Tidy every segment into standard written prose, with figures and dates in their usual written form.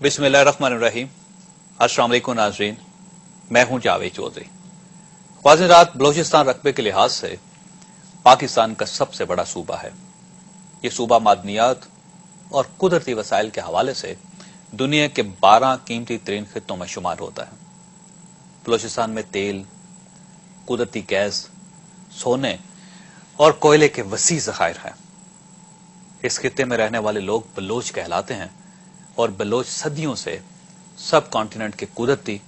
बिस्मिल्लाहिर्रहमानिर्रहीम। अस्सलाम वालेकुम नाज़रीन, मैं हूं जावेद चौधरी। ख्वाज़-ए-रात बलोचिस्तान रकबे के लिहाज से पाकिस्तान का सबसे बड़ा सूबा है। ये सूबा मादनियात और कुदरती वसाइल के हवाले से दुनिया के 12 कीमती तरीन खित्तों में शुमार होता है। बलोचिस्तान में तेल, कुदरती गैस, सोने और कोयले के वसी ज़खायर हैं। इस खित्ते में रहने वाले लोग बलोच कहलाते हैं और बलोच सदियों से सब कॉन्टिनेंट के कुदरती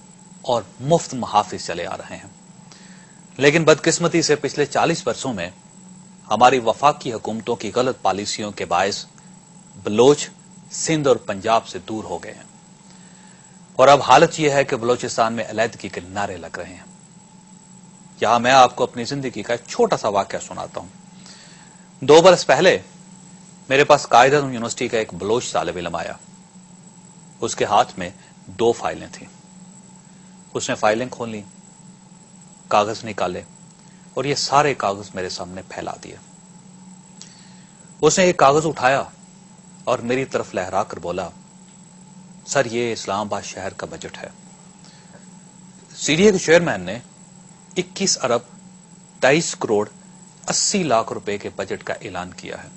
और मुफ्त मुहाफिज चले आ रहे हैं। लेकिन बदकिस्मती से पिछले 40 वर्षों में हमारी वफाकी हुकूमतों की गलत पॉलिसियों के बायस बलोच सिंध और पंजाब से दूर हो गए हैं और अब हालत यह है कि बलोचिस्तान में अलहदगी के नारे लग रहे हैं। यहां मैं आपको अपनी जिंदगी का एक छोटा सा वाकया सुनाता हूं। 2 बरस पहले मेरे पास कायदा यूनिवर्सिटी का एक बलोच तालिब इल्म आया। उसके हाथ में 2 फाइलें थीं। उसने फाइलें खोली, कागज निकाले और ये सारे कागज मेरे सामने फैला दिए। उसने एक कागज उठाया और मेरी तरफ लहरा कर बोला, सर ये इस्लामाबाद शहर का बजट है। सीडीए के चेयरमैन ने 21 अरब 23 करोड़ 80 लाख रुपए के बजट का ऐलान किया है।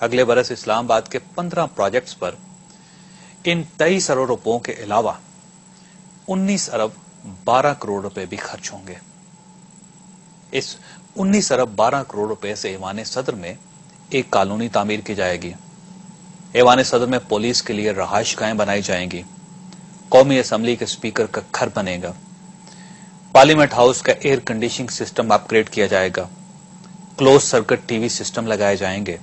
अगले बरस इस्लामाबाद के 15 प्रोजेक्ट्स पर इन 23 अरब रुपयों के अलावा 19 अरब 12 करोड़ रुपए भी खर्च होंगे। इस 19 अरब 12 करोड़ रुपए से ऐवान सदर में एक कॉलोनी तामीर की जाएगी। ऐवान सदर में पुलिस के लिए रहायशगाहें बनाई जाएंगी। कौमी असम्बली के स्पीकर का घर बनेगा। पार्लियामेंट हाउस का एयर कंडीशनिंग सिस्टम अपग्रेड किया जाएगा। क्लोज सर्किट टीवी सिस्टम लगाए जाएंगे।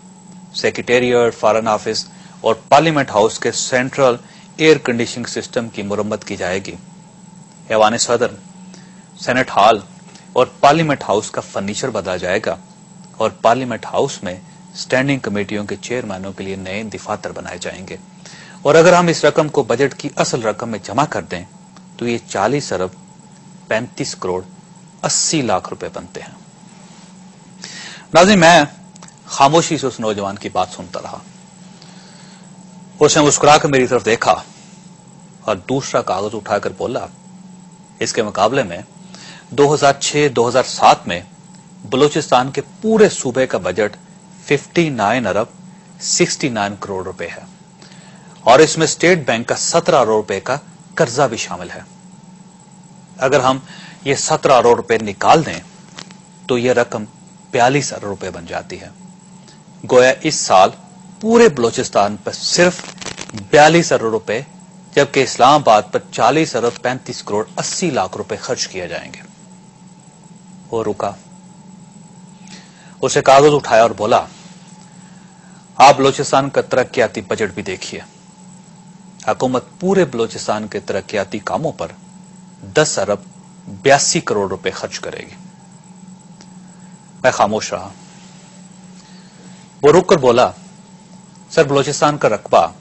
सेक्रेटेरिएट, फॉरेन ऑफिस और पार्लियामेंट हाउस के सेंट्रल एयर कंडीशनिंग सिस्टम की मुरम्मत की जाएगी। ऐवान सदर, सेनेट हॉल और पार्लियामेंट हाउस का फर्नीचर बदला जाएगा और पार्लियामेंट हाउस में स्टैंडिंग कमेटियों के चेयरमैनों के लिए नए दफातर बनाए जाएंगे। और अगर हम इस रकम को बजट की असल रकम में जमा कर दें तो ये 40 अरब 35 करोड़ 80 लाख रुपए बनते हैं। नाज़रीन, मैं खामोशी से उस नौजवान की बात सुनता रहा। उसने मुस्कुराकर मेरी तरफ देखा और दूसरा कागज उठाकर बोला, इसके मुकाबले में 2006-2007 में बलूचिस्तान के पूरे सूबे का बजट 59 अरब 69 करोड़ रुपए है और इसमें स्टेट बैंक का 17 अरब रुपए का कर्जा भी शामिल है। अगर हम ये 17 अरब रुपए निकाल दें तो यह रकम 42 अरब रुपए बन जाती है। गोया इस साल पूरे बलूचिस्तान पर सिर्फ 42 अरब रुपए जबकि इस्लामाबाद पर 40 अरब 35 करोड़ 80 लाख रुपए खर्च किए जाएंगे। वो रुका, उसे कागज उठाया और बोला, आप बलूचिस्तान का तरक्याती बजट भी देखिए। हुकूमत पूरे बलूचिस्तान के तरक्याती कामों पर 10 अरब 82 करोड़ रुपए खर्च करेगी। मैं खामोश रहा। वो रुक कर बोला, सर बलूचिस्तान का रकबा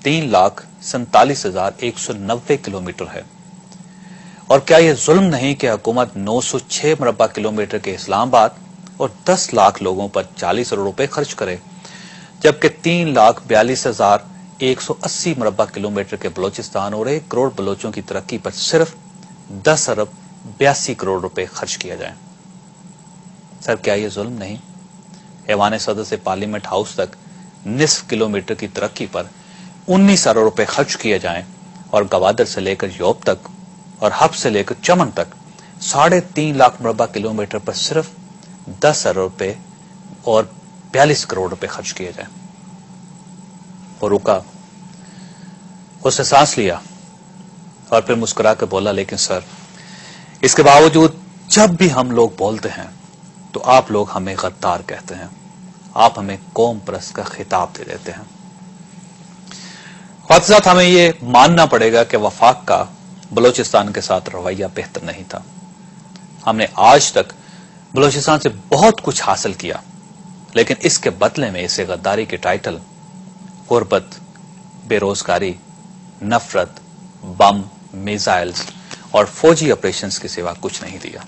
3,47,190 किलोमीटर है और क्या यह जुल्म नहीं कि हुकूमत 906 मुरब्बा किलोमीटर के इस्लामाबाद और 10 लाख लोगों पर 40 अरब रुपए खर्च करे जबकि 3,42,180 मुरब्बा किलोमीटर के बलूचिस्तान और 1 करोड़ बलोचों की तरक्की पर सिर्फ 10 अरब 82 करोड़ रुपए खर्च किया जाए। सर क्या यह जुल्म नहीं? ऐवान सदर से पार्लियामेंट हाउस तक निस्फ किलोमीटर की तरक्की पर 19 अरब रुपए खर्च किए जाएं और गवादर से लेकर यूरोप तक और हब से लेकर चमन तक 3.5 लाख मुरब्बा किलोमीटर पर सिर्फ 10 अरब रुपए और 42 करोड़ रुपए खर्च किए जाएं। वो रुका, उसने सांस लिया और फिर मुस्कुरा कर बोला, लेकिन सर इसके बावजूद जब भी हम लोग बोलते हैं तो आप लोग हमें गद्दार कहते हैं। आप हमें कौम परस्त का खिताब दे देते हैं। साथ साथ हमें यह मानना पड़ेगा कि वफाक का बलूचिस्तान के साथ रवैया बेहतर नहीं था। हमने आज तक बलूचिस्तान से बहुत कुछ हासिल किया लेकिन इसके बदले में इसे गद्दारी के टाइटल, गुर्बत, बेरोजगारी, नफरत, बम, मिसाइल्स और फौजी ऑपरेशंस के सिवा कुछ नहीं दिया।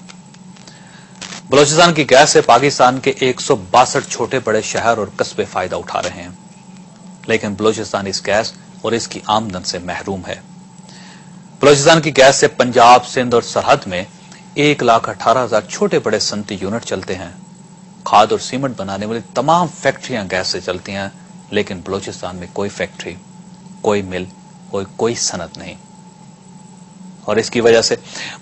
बलूचिस्तान की गैस से पाकिस्तान के 162 छोटे बड़े शहर और कस्बे फायदा उठा रहे हैं लेकिन बलूचिस्तान इस गैस اور اس کی آمدن سے محروم ہے۔ بلوچستان کی گیس سے پنجاب، سندھ اور سرحد میں 1,18,000 چھوٹے بڑے صنعتی یونٹ چلتے ہیں۔ کھاد اور سیمنٹ بنانے والی تمام فیکٹریاں گیس سے چلتی ہیں، لیکن بلوچستان میں کوئی فیکٹری، کوئی مل، کوئی صنعت نہیں۔ اور اس کی وجہ سے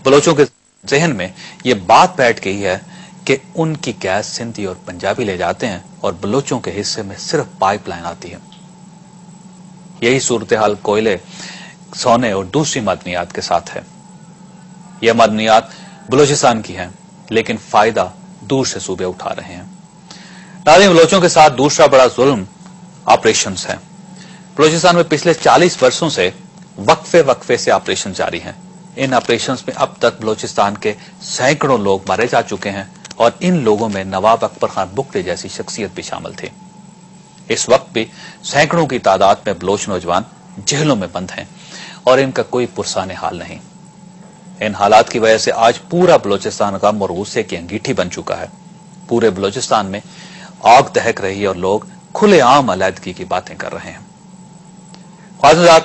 بلوچوں کے ذہن میں یہ بات بیٹھ گئی ہے کہ ان کی گیس سندھی اور پنجابی لے جاتے ہیں اور بلوچوں کے حصے میں صرف پائپ لائن آتی ہے۔ یہی صورتحال کوئلے، سونے اور دوسری معدنیات کے ساتھ ہے۔ یہ معدنیات بلوچستان کی ہیں، لیکن فائدہ دور سے صوبے اٹھا رہے ہیں۔ ناظرین، بلوچوں کے ساتھ دوسرا بڑا ظلم آپریشنز ہے۔ بلوچستان میں پچھلے 40 برسوں سے وقفے سے آپریشن جاری ہیں۔ ان آپریشنز میں اب تک بلوچستان کے سینکڑوں لوگ مارے جا چکے ہیں اور ان لوگوں میں نواب اکبر خان بگٹی جیسی شخصیت بھی شامل تھی۔ اس وقت بھی سینکڑوں کی تعداد میں بلوچ نوجوان جیلوں میں بند ہیں اور ان کا کوئی پرسان حال نہیں۔ ان حالات کی وجہ سے آج پورا بلوچستان غم اور غصے کی انگیٹھی بن چکا ہے۔ پورے بلوچستان میں آگ دہک رہی ہے اور لوگ کھلے عام علیحدگی کی باتیں کر رہے ہیں۔ خواجہ،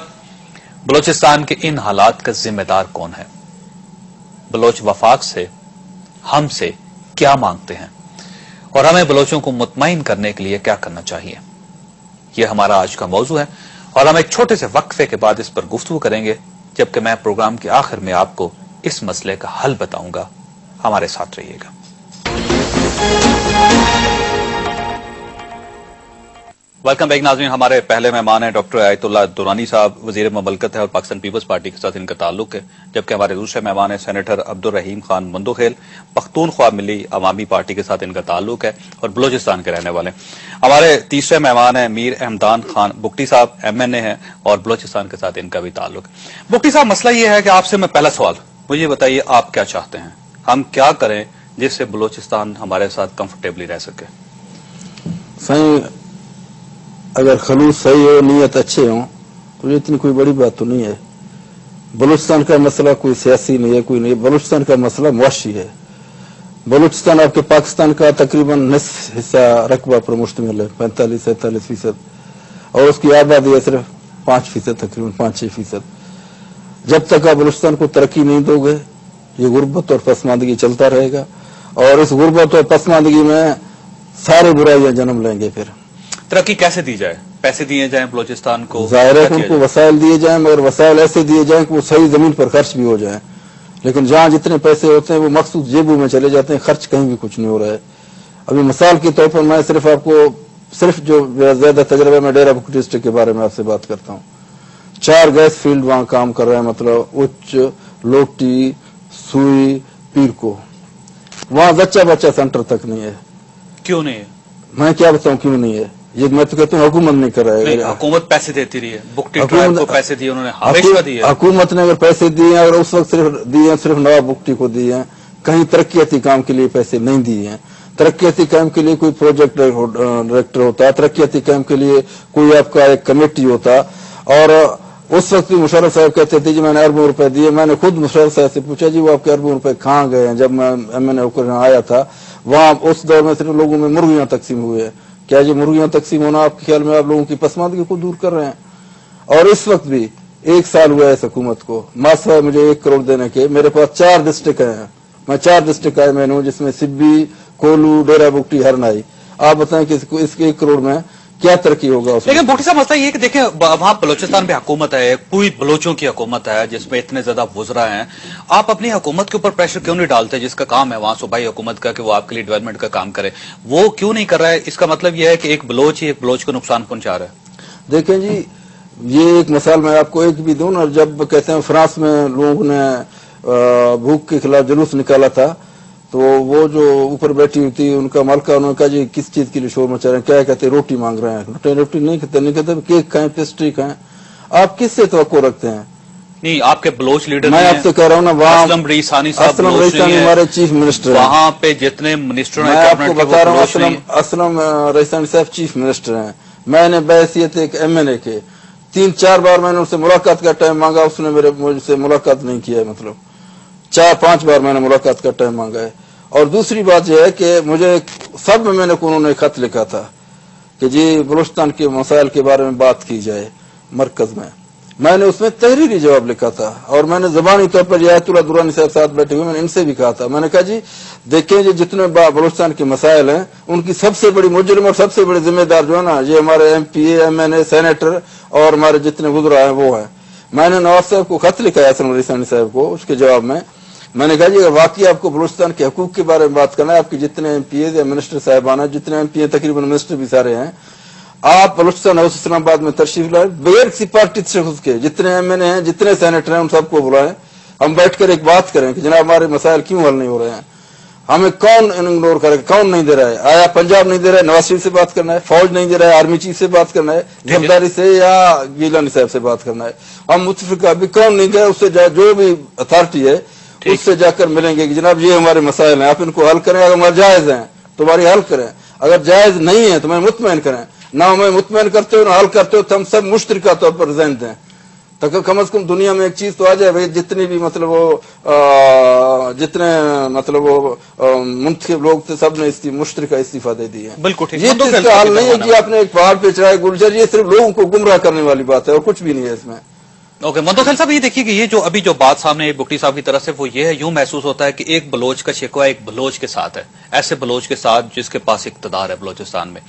بلوچستان کے ان حالات کا ذمہ دار کون ہے؟ بلوچ وفاق سے، ہم سے کیا مانگتے ہیں اور ہمیں بلوچوں کو مطمئن کرنے کے لیے کیا کرنا چاہیے؟ یہ ہمارا آج کا موضوع ہے اور ہم ایک چھوٹے سے وقفے کے بعد اس پر گفتگو کریں گے، جبکہ میں پروگرام کے آخر میں آپ کو اس مسئلے کا حل بتاؤں گا۔ ہمارے ساتھ رہیے گا۔ ویلکم بیک ناظرین، ہمارے پہلے مہمان ہیں ڈاکٹر آیت اللہ دورانی صاحب، وزیر مملکت ہے اور پاکستان پیپلز پارٹی کے ساتھ ان کا تعلق ہے، جبکہ ہمارے دوسرے مہمان ہیں سینیٹر عبدالرحیم خان مندوخیل، پختونخوا ملی عوامی پارٹی کے ساتھ ان کا تعلق ہے اور بلوچستان کے رہنے والے ہیں۔ ہمارے تیسرے مہمان ہیں میر احمدان خان بگٹی صاحب، MNA ہیں اور بلوچستان کے ساتھ ان کا بھی تعلق ہے۔ بگٹی صاحب، مسئلہ یہ ہے کہ آپ سے میں پہلا سوال، مجھے بتائیے آپ کیا چاہتے ہیں، ہم کیا کریں جس سے بلوچستان ہمارے ساتھ کمفرٹیبلی رہ سکے؟ اگر خلوص صحیح ہو، نیت اچھے ہوں تو یہ اتنی کوئی بڑی بات تو نہیں ہے۔ بلوچستان کا مسئلہ کوئی سیاسی نہیں ہے، کوئی نہیں، بلوچستان کا مسئلہ معاشی ہے۔ بلوچستان آپ کے پاکستان کا تقریباً نصف حصہ رقبہ پر مشتمل ہے، 45-47%، اور اس کی آبادی ہے صرف 5%، تقریباً 5-6%۔ جب تک آپ بلوچستان کو ترقی نہیں دو گے، یہ غربت اور پسماندگی چلتا رہے گا، اور اس غربت اور پسماندگی میں سارے برائیاں جنم لیں گے۔ پھر ترقی کیسے دی جائے؟ پیسے دیے جائیں بلوچستان کو؟ ظاہر ہے کہ ان کو وسائل دیے جائیں، مگر وسائل ایسے دیے جائیں کہ وہ صحیح زمین پر خرچ بھی ہو جائیں۔ لیکن جہاں جتنے پیسے ہوتے ہیں وہ مخصوص جیبوں میں چلے جاتے ہیں، خرچ کہیں بھی کچھ نہیں ہو رہا ہے۔ ابھی مثال کے طور پر میں صرف آپ کو جو زیادہ تجربہ میں ڈیرہ بگٹی ڈسٹرکٹ کے بارے میں آپ سے بات کرتا ہوں۔ 4 گیس فیلڈ وہاں کام کر رہے ہیں، مطلب اچ، لوٹی، سوئی، پیر کو۔ وہاں بچہ سینٹر تک نہیں ہے۔ کیوں نہیں ہے؟ میں کیا بتاؤں کیوں نہیں ہے؟ یہ میں تو کہتا ہوں حکومت نہیں کر رہا ہے۔ حکومت پیسے دیتی رہی ہے، بگٹی ٹرائب کو پیسے دیے انہوں نے، ہمیشہ دیے۔ حکومت نے اگر پیسے دیے ہیں، اور اس وقت صرف نواب بگٹی کو دیے ہیں، کہیں ترقیاتی کام کے لیے پیسے نہیں دیے ہیں۔ ترقیاتی کام کے لیے کوئی پروجیکٹ ڈائریکٹر ہوتا، ترقیاتی کام کے لیے کوئی آپ کا ایک کمیٹی ہوتا، اور اس وقت بھی مشرف صاحب کہتے تھے جی میں نے اربوں روپے دیے۔ میں نے خود مشرف صاحب سے پوچھا جی وہ آپ کے اربوں روپے کہاں گئے ہیں؟ جب میں MNA ہو کر آیا تھا، وہاں اس دور میں صرف لوگوں میں مرغیاں تقسیم ہوئے ہیں۔ کیا یہ مرغیاں تقسیم ہونا آپ کے خیال میں آپ لوگوں کی پسماندگی کو دور کر رہے ہیں؟ اور اس وقت بھی 1 سال ہوا ہے اس حکومت کو، ماسوا ہے مجھے 1 کروڑ دینے کے، میرے پاس 4 ڈسٹرکٹ ہیں، میں 4 ڈسٹرکٹ آئے میں ہوں، جس میں سبی، کولو، ڈیرہ بگٹی، ہرنائی۔ آپ بتائیں کہ اس کے 1 کروڑ میں کیا ترقی ہوگا؟ لیکن بگٹی صاحب مسئلہ یہ کہ دیکھیں وہاں بلوچستان میں حکومت ہے، پوری بلوچوں کی حکومت ہے جس میں اتنے زیادہ وزراء ہیں، آپ اپنی حکومت کے اوپر پریشر کیوں نہیں ڈالتے جس کا کام ہے وہاں صوبائی حکومت کا کہ وہ آپ کے لیے ڈیولپمنٹ کا کام کرے؟ وہ کیوں نہیں کر رہا ہے؟ اس کا مطلب یہ ہے کہ ایک بلوچ کو نقصان پہنچا رہا ہے۔ دیکھیں جی، یہ ایک مثال میں آپ کو ایک بھی دوں نا، جب کہتے ہیں فرانس میں لوگوں نے بھوک کے خلاف جلوس نکالا تھا، تو وہ جو اوپر بیٹھی ہوئی تھی ان کا مالکہ، انہوں نے کہا جی کس چیز کے لیے شور مچا رہے ہیں؟ کیا کہتے ہیں؟ روٹی مانگ رہے ہیں۔ روٹی نہیں کہتے کیک کھائیں، پیسٹری کھائیں۔ آپ کس سے توقع رکھتے ہیں؟ نہیں، آپ کے بلوچ لیڈر میں آپ سے کہہ رہا ہوں نا، وہاں اسلم ریسانی صاحب ہمارے چیف منسٹر ہیں، وہاں پہ جتنے منسٹر ہیں، میں آپ کو بتا رہا ہوں اسلم ریسانی صاحب چیف منسٹر ہیں۔ میں نے بحیثیت ایک MNA کے 3-4 بار میں نے ان سے ملاقات کا ٹائم مانگا، اس نے مجھ سے ملاقات نہیں کیا ہے، مطلب 4-5 بار میں نے ملاقات کا ٹائم مانگا ہے۔ اور دوسری بات یہ ہے کہ مجھے سب میں نے انہوں نے خط لکھا تھا کہ جی بلوچستان کے مسائل کے بارے میں بات کی جائے، मरकज में। मैंने उसमें तहरीरी जवाब लिखा था और मैंने ज़बानी तौर पर रियायतुल्लाह दुरानी साहब साथ बैठे हुए मैंने इनसे भी कहा था। मैंने कहा जी देखें ये जितने बलूचिस्तान के मसाइल हैं उनकी सबसे बड़ी मुजरिम और सबसे बड़े जिम्मेदार जो है ना ये हमारे MPA MNA सेनेटर और हमारे जितने गुजरा है वो है। मैंने नवाज साहब को खत लिखा है असलम अली सानी साहब को, उसके जवाब में मैंने कहा जी अगर वाकई आपको बलूचिस्तान के हकूक के बारे में बात करना है, आपके जितने MPA या मिनिस्टर साहबान हैं, जितने MPA तकरीबन मिनिस्टर भी सारे हैं, आप बलूचिस्तान हाउस इस्लामाबाद में तशरीफ लाए बगैर किसी पार्टी से उसके जितने MNA हैं जितने सेनेटर हैं उन सबको बुलाएं, हम बैठकर एक बात करें कि जनाब हमारे मसाइल क्यों हल नहीं हो रहे हैं, हमें कौन इग्नोर करेगा, कौन नहीं दे रहा है। आया पंजाब नहीं दे रहा है, नवाज शरीफ से बात करना है, फौज नहीं दे रहा है, आर्मी चीफ से बात करना है, जमदारी से या गीलानी साहब से बात करना है। हम मुतफिका भी कौन नहीं गए उससे जो भी अथॉरिटी है उससे जाकर मिलेंगे कि जनाब ये हमारे मसाइल हैं, आप इनको हल करें, अगर हमारे जायज हैं तो हमारी हल करें, अगर जायज नहीं है तो हमें मुतमईन करें, ना हमें मुतमईन करते हो ना हल करते हो तो हम सब मुश्तरका तौर पर रिजाइन दें। तो कम से कम दुनिया में एक चीज तो आ जाए भाई जितनी भी मतलब वो जितने मतलब वो मुंतखब लोग थे सब ने इसकी मुश्तरका इस्तीफा दे दी है। बिल्कुल ठीक। ये तो इसका हाल नहीं है कि आपने एक पहाड़ पे चढ़ाए गुलजर, ये सिर्फ लोगों को गुमराह करने वाली बात है और कुछ भी नहीं है इसमें। ओके मंदोखैल साहब ये देखिए कि ये जो अभी जो बात सामने है बुगटी साहब की तरफ से वो ये है, यूं महसूस होता है कि एक बलोच का शिकवा एक बलोच के साथ है, ऐसे बलोच के साथ जिसके पास इक्तदार है बलोचिस्तान में।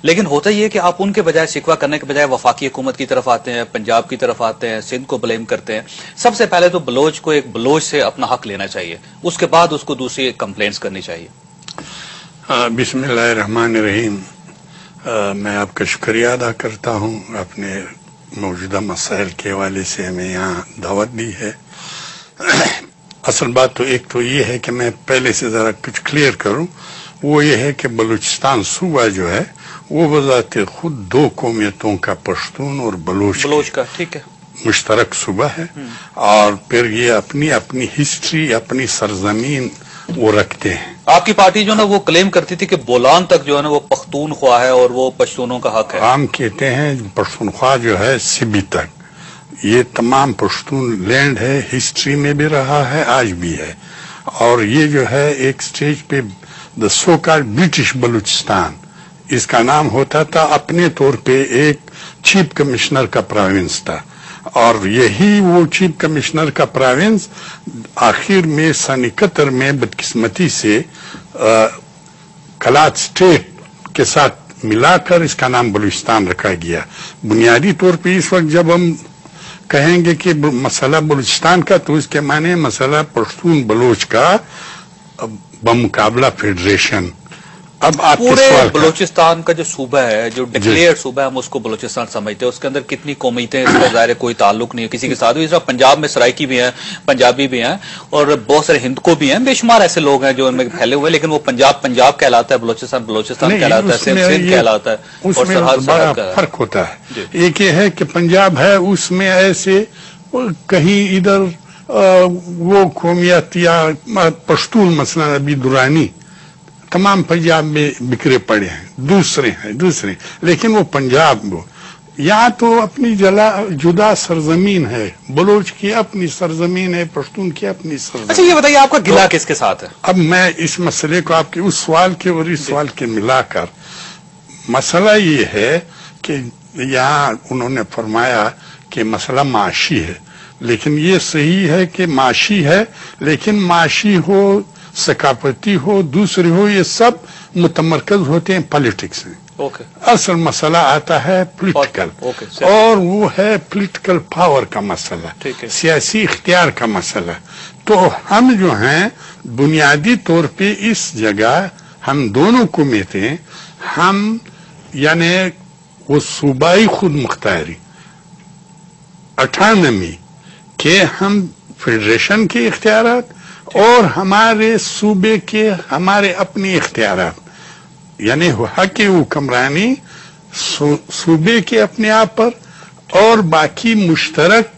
लेकिन होता ये है कि आप उनके बजाय शिकवा करने के बजाय वफाकी हुकूमत की तरफ आते हैं, पंजाब की तरफ आते हैं, सिंध को ब्लेम करते हैं। सबसे पहले तो बलोच को एक बलोच से अपना हक लेना चाहिए, उसके बाद उसको दूसरी कंप्लेंट्स करनी चाहिए। बिस्मिल्लाहिर्रहमानिर्रहीम। मैं आपका शुक्रिया अदा करता हूँ, अपने मौजूदा मसाइल के हवाले से हमें यहाँ दावत दी है। असल बात तो एक तो ये है कि मैं पहले से जरा कुछ क्लियर करूं, वो ये है कि बलूचिस्तान सूबा जो है वो बजाते खुद दो कौमियतों का, पश्तून और बलोच का, ठीक है, मुश्तरक सूबा है। और फिर ये अपनी अपनी हिस्ट्री, अपनी सरजमीन वो रखते हैं। आपकी पार्टी जो ना वो क्लेम करती थी कि बोलान तक जो है ना वो पख्तूनख्वा है और वो पश्तूनों का हक है। हम कहते हैं पश्तूनख्वा जो है सिबी तक, ये तमाम पश्तून लैंड है, हिस्ट्री में भी रहा है, आज भी है। और ये जो है एक स्टेज पे the so called British Balochistan, इसका नाम होता था, अपने तौर पे एक चीफ कमिश्नर का प्रोविंस था। और यही वो चीफ कमिश्नर का प्रोविंस आखिर में सन 71 में बदकिस्मती से कलात स्टेट के साथ मिलाकर इसका नाम बलूचिस्तान रखा गया। बुनियादी तौर पे इस वक्त जब हम कहेंगे कि मसला बलूचिस्तान का, तो इसके माने मसला पश्तून बलोच का बमुकाबला फेडरेशन। अब आप पूरे बलूचिस्तान का जो सूबा है, जो डिक्लेयर्ड सूबा है, हम उसको बलूचिस्तान समझते हैं। उसके अंदर कितनी कौमियतें, इसका ज़ाहिर कोई ताल्लुक नहीं है किसी के साथ भी। इस वक्त पंजाब में सराइकी भी हैं, पंजाबी भी हैं और बहुत सारे हिंदको भी हैं, बेशुमार ऐसे लोग हैं जो इनमें फैले हुए हैं। लेकिन वो पंजाब पंजाब कहलाता है, बलूचिस्तान बलूचिस्तान कहलाता है, सिंध कहलाता है, और सरहद बड़ा फर्क होता है। एक ये है कि पंजाब है, उसमें ऐसे कहीं इधर वो कौमियत या पश्तून मसला अभी दुरानी तमाम पंजाब में बिखरे पड़े हैं, दूसरे लेकिन वो पंजाब वो यहाँ तो अपनी जुदा सरजमीन है, बलोच की अपनी सरजमीन है, पश्तून की अपनी सरजमीन। अच्छा ये बताइए आपका गिला किसके साथ है? अब मैं इस मसले को आपके उस सवाल के और इस सवाल के मिलाकर, मसला ये है कि यहाँ उन्होंने फरमाया कि मसला माशी है, लेकिन ये सही है कि माशी है, लेकिन माशी हो, सकाफती हो, दूसरी हो, ये सब मुतमरकज होते हैं पॉलिटिक्स में। असल मसला आता है पॉलिटिकल, और वो है पॉलिटिकल पावर का मसला, सियासी इख्तियार का मसला। तो हम जो हैं बुनियादी तौर पे इस जगह हम दोनों कौमियतें, हम यानी वो सूबाई खुद मुख्तारी ऑटोनॉमी के, हम फेडरेशन के इख्तियारात और हमारे सूबे के हमारे अपने इख्तियारात, यानी हक हुक्मरानी सूबे के अपने आप पर और बाकी मुश्तरक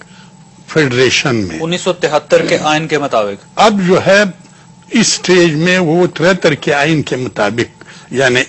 फेडरेशन में 1973 के आइन के मुताबिक। अब जो है इस स्टेज में वो 73 के आइन के मुताबिक, यानी